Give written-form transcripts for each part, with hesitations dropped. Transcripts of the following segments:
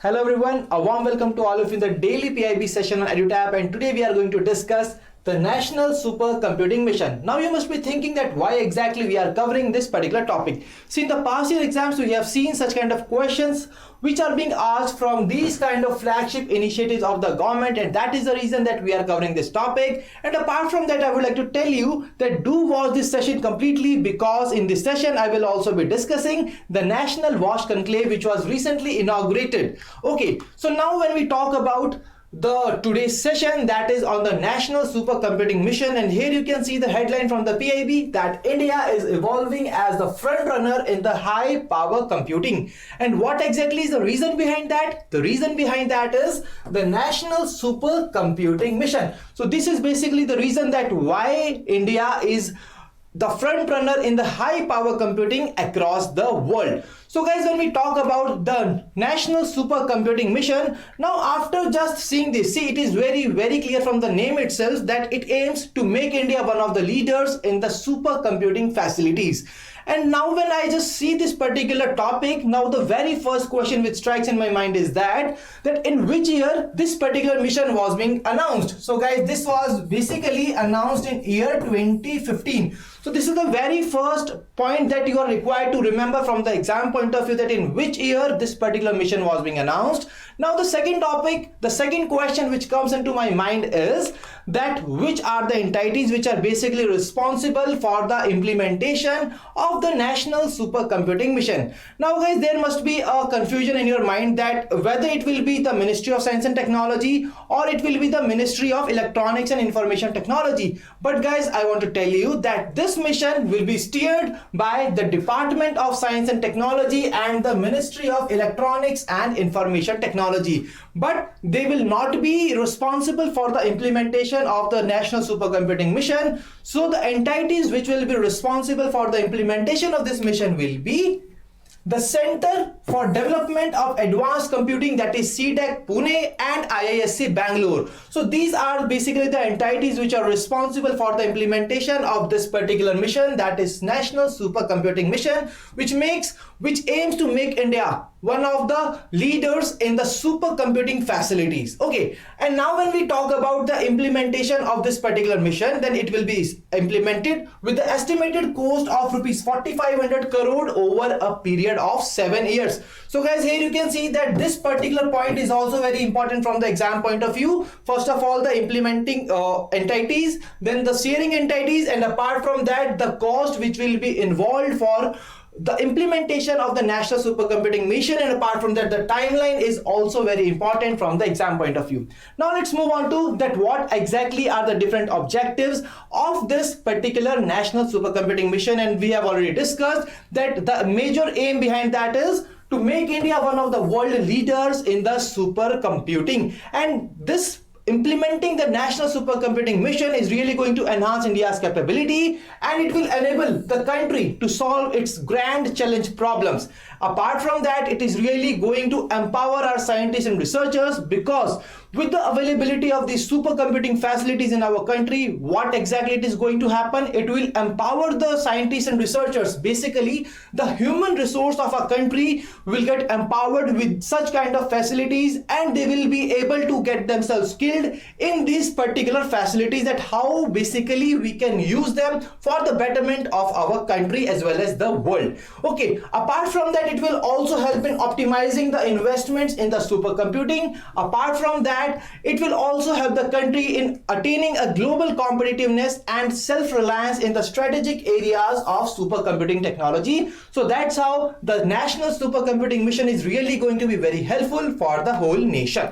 Hello everyone, a warm welcome to all of you in the daily PIB session on EduTap, and today we are going to discuss the National Supercomputing Mission. Now you must be thinking that why exactly we are covering this particular topic. See, in the past year exams we have seen such kind of questions which are being asked from these kind of flagship initiatives of the government, and that is the reason that we are covering this topic. And apart from that, I would like to tell you that do watch this session completely, because in this session I will also be discussing the National Wash Conclave which was recently inaugurated. Okay, so now when we talk about the today's session, that is on the National Supercomputing Mission, and here you can see the headline from the PIB that India is evolving as the front runner in the high power computing. And what exactly is the reason behind that? The reason behind that is the National Supercomputing Mission. So this is basically the reason that why India is the front runner in the high power computing across the world. So guys, when we talk about the National Supercomputing Mission, now after just seeing this, see, it is very clear from the name itself that it aims to make India one of the leaders in the supercomputing facilities. And now when I just see this particular topic, now the very first question which strikes in my mind is that in which year this particular mission was being announced. So guys, this was basically announced in year 2015. So this is the very first point that you are required to remember from the exam point of view, that in which year this particular mission was being announced. Now the second topic, the second question which comes into my mind is that which are the entities which are basically responsible for the implementation of the National Supercomputing Mission. Now guys, there must be a confusion in your mind that whether it will be the Ministry of Science and Technology or it will be the Ministry of Electronics and Information Technology. But guys, I want to tell you that this mission will be steered by the Department of Science and Technology and the Ministry of Electronics and Information Technology, but they will not be responsible for the implementation of the National Supercomputing Mission. So the entities which will be responsible for the implementation of this mission will be the Center for Development of Advanced Computing, that is CDEC Pune, and IISc Bangalore. So these are basically the entities which are responsible for the implementation of this particular mission, that is National Supercomputing Mission, which aims to make India one of the leaders in the supercomputing facilities. Okay, and now when we talk about the implementation of this particular mission, then it will be implemented with the estimated cost of rupees 4,500 crore over a period of 7 years. So guys, here you can see that this particular point is also very important from the exam point of view. First of all, the implementing entities, then the steering entities, and apart from that, the cost which will be involved for the implementation of the National Supercomputing Mission, and apart from that, the timeline is also very important from the exam point of view. Now let's move on to that what exactly are the different objectives of this particular National Supercomputing Mission, and we have already discussed that the major aim behind that is to make India one of the world leaders in the supercomputing. And this implementing the National Supercomputing Mission is really going to enhance India's capability, and it will enable the country to solve its grand challenge problems. Apart from that, it is really going to empower our scientists and researchers, because with the availability of these supercomputing facilities in our country, what exactly it is going to happen? It will empower the scientists and researchers. Basically, the human resource of our country will get empowered with such kind of facilities, and they will be able to get themselves skilled in these particular facilities, that how basically we can use them for the betterment of our country as well as the world. Okay, apart from that, it will also help in optimizing the investments in the supercomputing. Apart from that, it will also help the country in attaining a global competitiveness and self-reliance in the strategic areas of supercomputing technology. So that's how the National Supercomputing Mission is really going to be very helpful for the whole nation.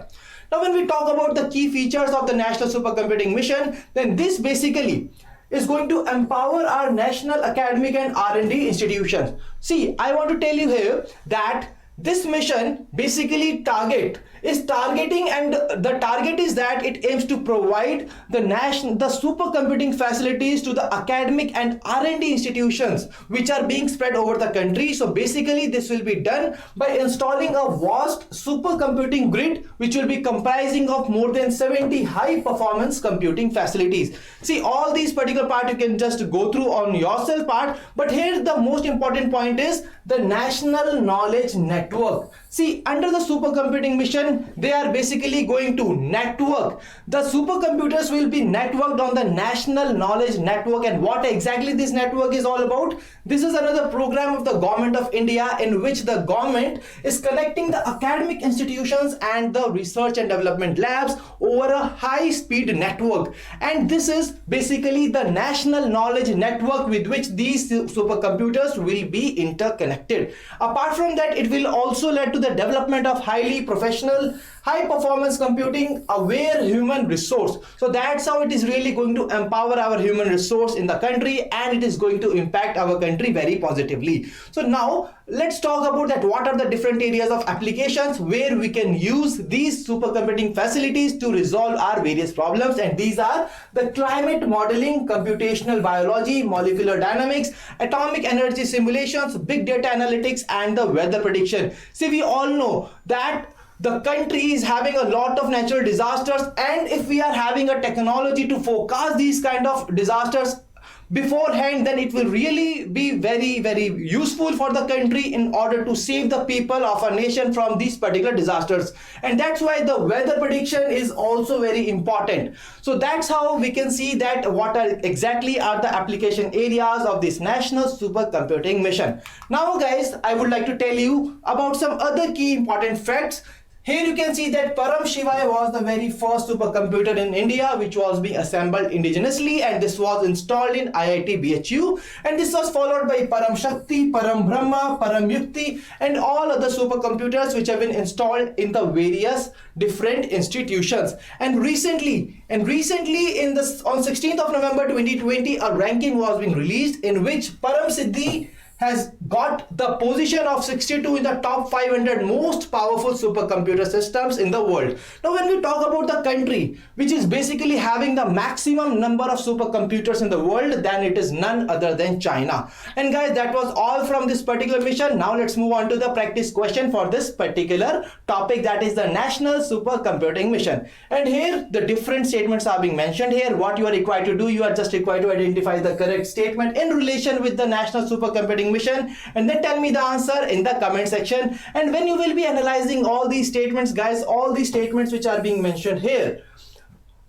Now when we talk about the key features of the National Supercomputing Mission, then this basically is going to empower our national academic and R&D institutions. See, I want to tell you here that this mission basically targeting, and the target is that it aims to provide the supercomputing facilities to the academic and R&D institutions which are being spread over the country. So basically this will be done by installing a vast supercomputing grid which will be comprising of more than 70 high performance computing facilities. See, all these particular part you can just go through on yourself part, but here the most important point is the National Knowledge Network. See, under the supercomputing mission, they are basically going to network. The supercomputers will be networked on the National Knowledge Network. And what exactly this network is all about? This is another program of the Government of India in which the government is connecting the academic institutions and the research and development labs over a high-speed network. And this is basically the National Knowledge Network with which these supercomputers will be interconnected. Apart from that, it will also lead to the development of highly professional, high performance computing aware human resource. So that's how it is really going to empower our human resource in the country, and it is going to impact our country very positively. So now let's talk about that. What are the different areas of applications where we can use these supercomputing facilities to resolve our various problems? And these are the climate modeling, computational biology, molecular dynamics, atomic energy simulations, big data analytics, and the weather prediction. See, we all know that the country is having a lot of natural disasters, and if we are having a technology to forecast these kind of disasters beforehand, then it will really be very useful for the country in order to save the people of a nation from these particular disasters. And that's why the weather prediction is also very important. So that's how we can see that what are exactly are the application areas of this national supercomputing mission. Now guys, I would like to tell you about some other key important facts. Here you can see that Param Shivaya was the very first supercomputer in India which was being assembled indigenously, and this was installed in IIT BHU, and this was followed by Param Shakti, Param Brahma, Param Yukti, and all other supercomputers which have been installed in the various different institutions. And recently on 16th of November 2020, a ranking was being released in which Param Siddhi has got the position of 62 in the top 500 most powerful supercomputer systems in the world. Now when we talk about the country which is basically having the maximum number of supercomputers in the world, then it is none other than China. And guys, that was all from this particular mission. Now let's move on to the practice question for this particular topic, that is the National Supercomputing Mission. And here the different statements are being mentioned here. What you are required to do, you are just required to identify the correct statement in relation with the National Supercomputing Mission, and then tell me the answer in the comment section. And when you will be analyzing all these statements, guys, all these statements which are being mentioned here,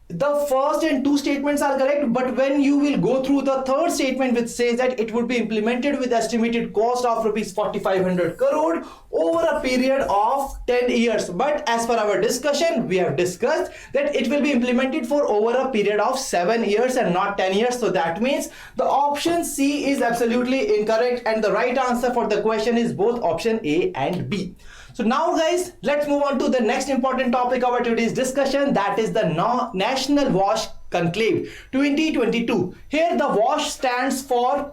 the first and two statements are correct, but when you will go through the third statement which says that it would be implemented with estimated cost of rupees 4,500 crore over a period of 10 years. But as per our discussion, we have discussed that it will be implemented for over a period of 7 years and not 10 years. So that means the option C is absolutely incorrect, and the right answer for the question is both option A and B. So now guys, let's move on to the next important topic of our today's discussion, that is the National WASH Conclave 2022. Here the WASH stands for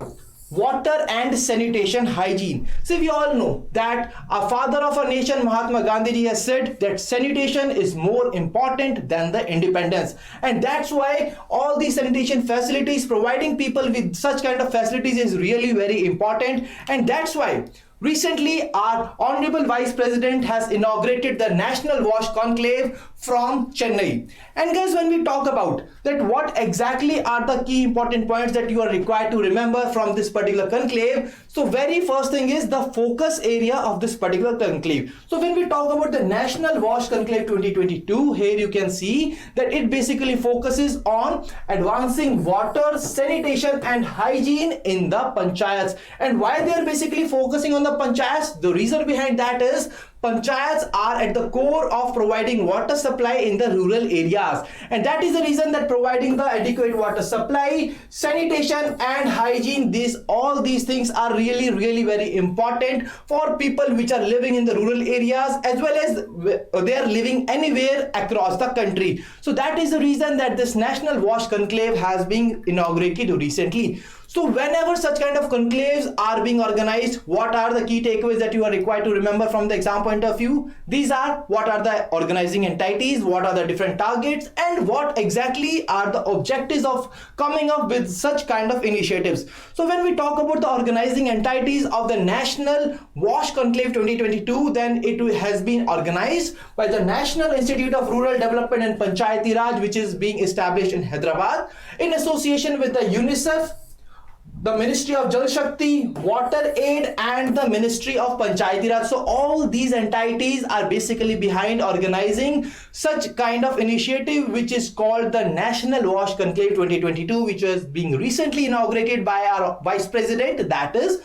Water and Sanitation Hygiene. See, we all know that a father of a nation, Mahatma Gandhi, has said that sanitation is more important than the independence, and that's why all these sanitation facilities, providing people with such kind of facilities is really very important. And that's why recently our Honorable Vice President has inaugurated the National WASH Conclave from Chennai. And guys, when we talk about that, what exactly are the key important points that you are required to remember from this particular conclave? So very first thing is the focus area of this particular conclave. So when we talk about the National WASH Conclave 2022, here you can see that it basically focuses on advancing water, sanitation and hygiene in the panchayats. And why they are basically focusing on the panchayats? The reason behind that is panchayats are at the core of providing water supply in the rural areas, and that is the reason that providing the adequate water supply, sanitation and hygiene, all these things are really very important for people which are living in the rural areas as well as they are living anywhere across the country. So that is the reason that this National WASH Conclave has been inaugurated recently. So whenever such kind of conclaves are being organized, what are the key takeaways that you are required to remember from the exam point of view? These are what are the organizing entities, what are the different targets, and what exactly are the objectives of coming up with such kind of initiatives. So when we talk about the organizing entities of the National WASH Conclave 2022, then it has been organized by the National Institute of Rural Development and Panchayati Raj, which is being established in Hyderabad in association with the UNICEF, the Ministry of Jal Shakti, Water Aid, and the Ministry of Panchayati Raj. So all these entities are basically behind organizing such kind of initiative, which is called the National Wash Conclave 2022, which was being recently inaugurated by our Vice President, that is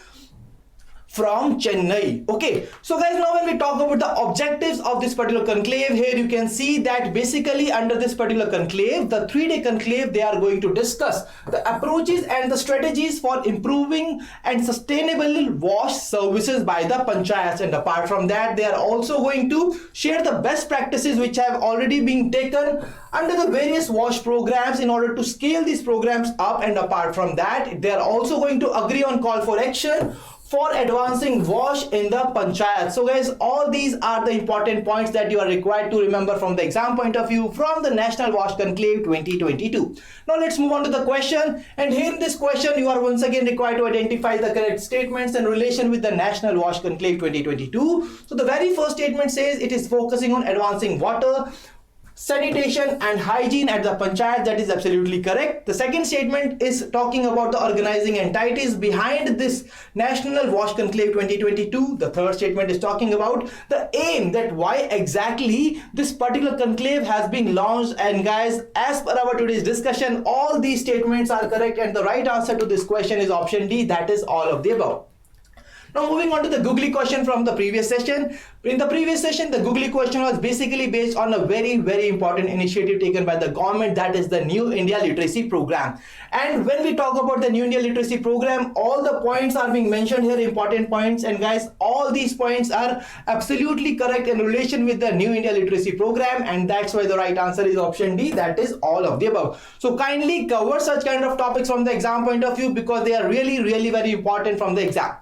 from Chennai. Okay, so guys, now when we talk about the objectives of this particular conclave, here you can see that basically under this particular conclave, the 3-day conclave, they are going to discuss the approaches and the strategies for improving and sustainable wash services by the panchayats, and apart from that, they are also going to share the best practices which have already been taken under the various wash programs in order to scale these programs up, and apart from that, they are also going to agree on call for action for advancing wash in the panchayat. So guys, all these are the important points that you are required to remember from the exam point of view from the National Wash Conclave 2022. Now let's move on to the question, and here in this question you are once again required to identify the correct statements in relation with the National Wash Conclave 2022. So the very first statement says it is focusing on advancing water, sanitation and hygiene at the panchayat. That is absolutely correct. The second statement is talking about the organizing entities behind this National Wash Conclave 2022. The third statement is talking about the aim, that why exactly this particular conclave has been launched. And guys, as per our today's discussion, all these statements are correct, and the right answer to this question is option D, that is all of the above. Now moving on to the Googly question from the previous session. In the previous session, the Googly question was basically based on a very important initiative taken by the government, that is the New India Literacy Program. And when we talk about the New India Literacy Program, all the points are being mentioned here, important points, and guys, all these points are absolutely correct in relation with the New India Literacy Program, and that's why the right answer is option D, that is all of the above. So kindly cover such kind of topics from the exam point of view, because they are really very important from the exam.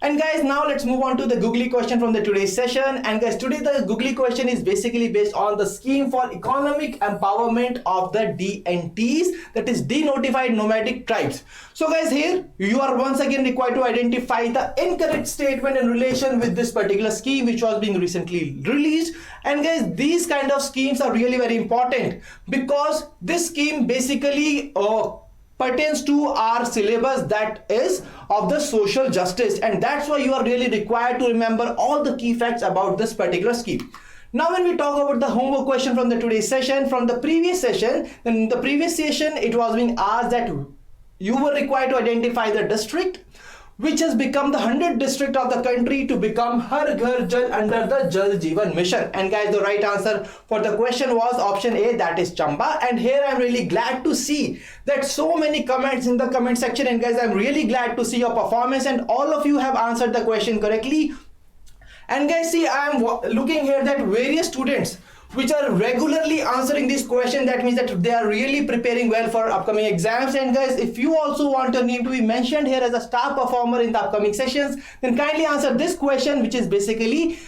And guys, now let's move on to the Googly question from the today's session. And guys, today the Googly question is basically based on the scheme for economic empowerment of the DNTs, that is denotified nomadic tribes. So guys, here you are once again required to identify the incorrect statement in relation with this particular scheme which was being recently released. And guys, these kind of schemes are really very important, because this scheme basically pertains to our syllabus, that is of the social justice, and that's why you are really required to remember all the key facts about this particular scheme. Now when we talk about the homework question from the today's session, from the previous session, in the previous session it was being asked that you were required to identify the district which has become the 100th district of the country to become Har Ghar Jal under the Jal Jeevan Mission. And guys, the right answer for the question was option A, that is Chamba. And here I'm really glad to see that so many comments in the comment section, and guys, I'm really glad to see your performance, and all of you have answered the question correctly. And guys, see, I am looking here that various students which are regularly answering this question, that means that they are really preparing well for upcoming exams. And guys, if you also want your name to be mentioned here as a star performer in the upcoming sessions, then kindly answer this question, which is basically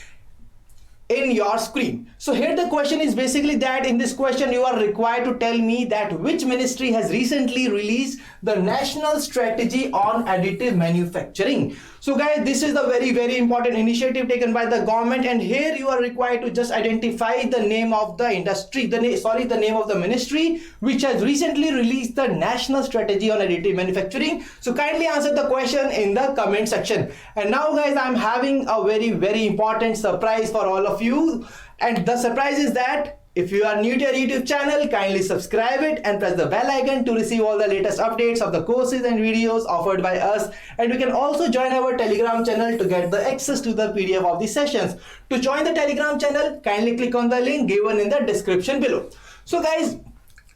in your screen. So here the question is basically that in this question you are required to tell me that which ministry has recently released the national strategy on additive manufacturing. So guys, this is the very important initiative taken by the government, and here you are required to just identify the name of the industry, the name of the ministry which has recently released the national strategy on additive manufacturing. So kindly answer the question in the comment section. And now guys, I'm having a very important surprise for all of you, and the surprise is that if you are new to our YouTube channel, kindly subscribe it and press the bell icon to receive all the latest updates of the courses and videos offered by us. And you can also join our Telegram channel to get the access to the PDF of the sessions. To join the Telegram channel, kindly click on the link given in the description below. So guys,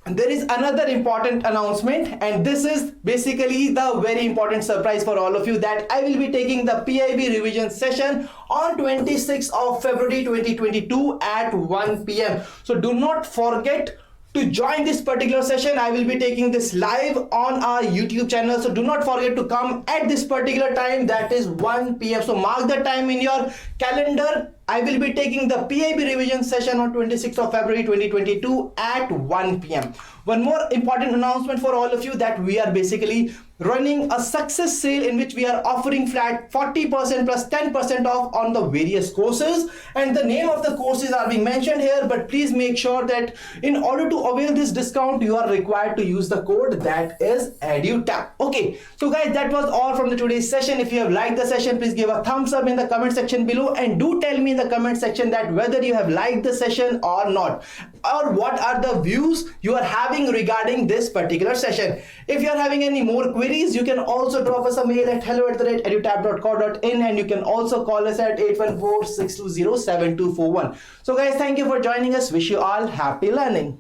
there is another important announcement, and this is basically the very important surprise for all of you, that I will be taking the PIB revision session on 26th of February 2022 at 1 p.m. So do not forget to join this particular session. I will be taking this live on our YouTube channel, so do not forget to come at this particular time, that is 1 p.m. So mark the time in your calendar. I will be taking the PIB revision session on 26th of February 2022 at 1 p.m. One more important announcement for all of you, that we are basically running a success sale in which we are offering flat 40% plus 10% off on the various courses, and the name of the courses are being mentioned here, but please make sure that in order to avail this discount you are required to use the code that is EduTap. Okay, so guys, that was all from the today's session. If you have liked the session, please give a thumbs up in the comment section below, and do tell me in the comment section that whether you have liked the session or not, or what are the views you are having regarding this particular session. If you are having any more queries, you can also drop us a mail at hello@edutap.co.in, and you can also call us at 814-620-7241. So guys, thank you for joining us. Wish you all happy learning.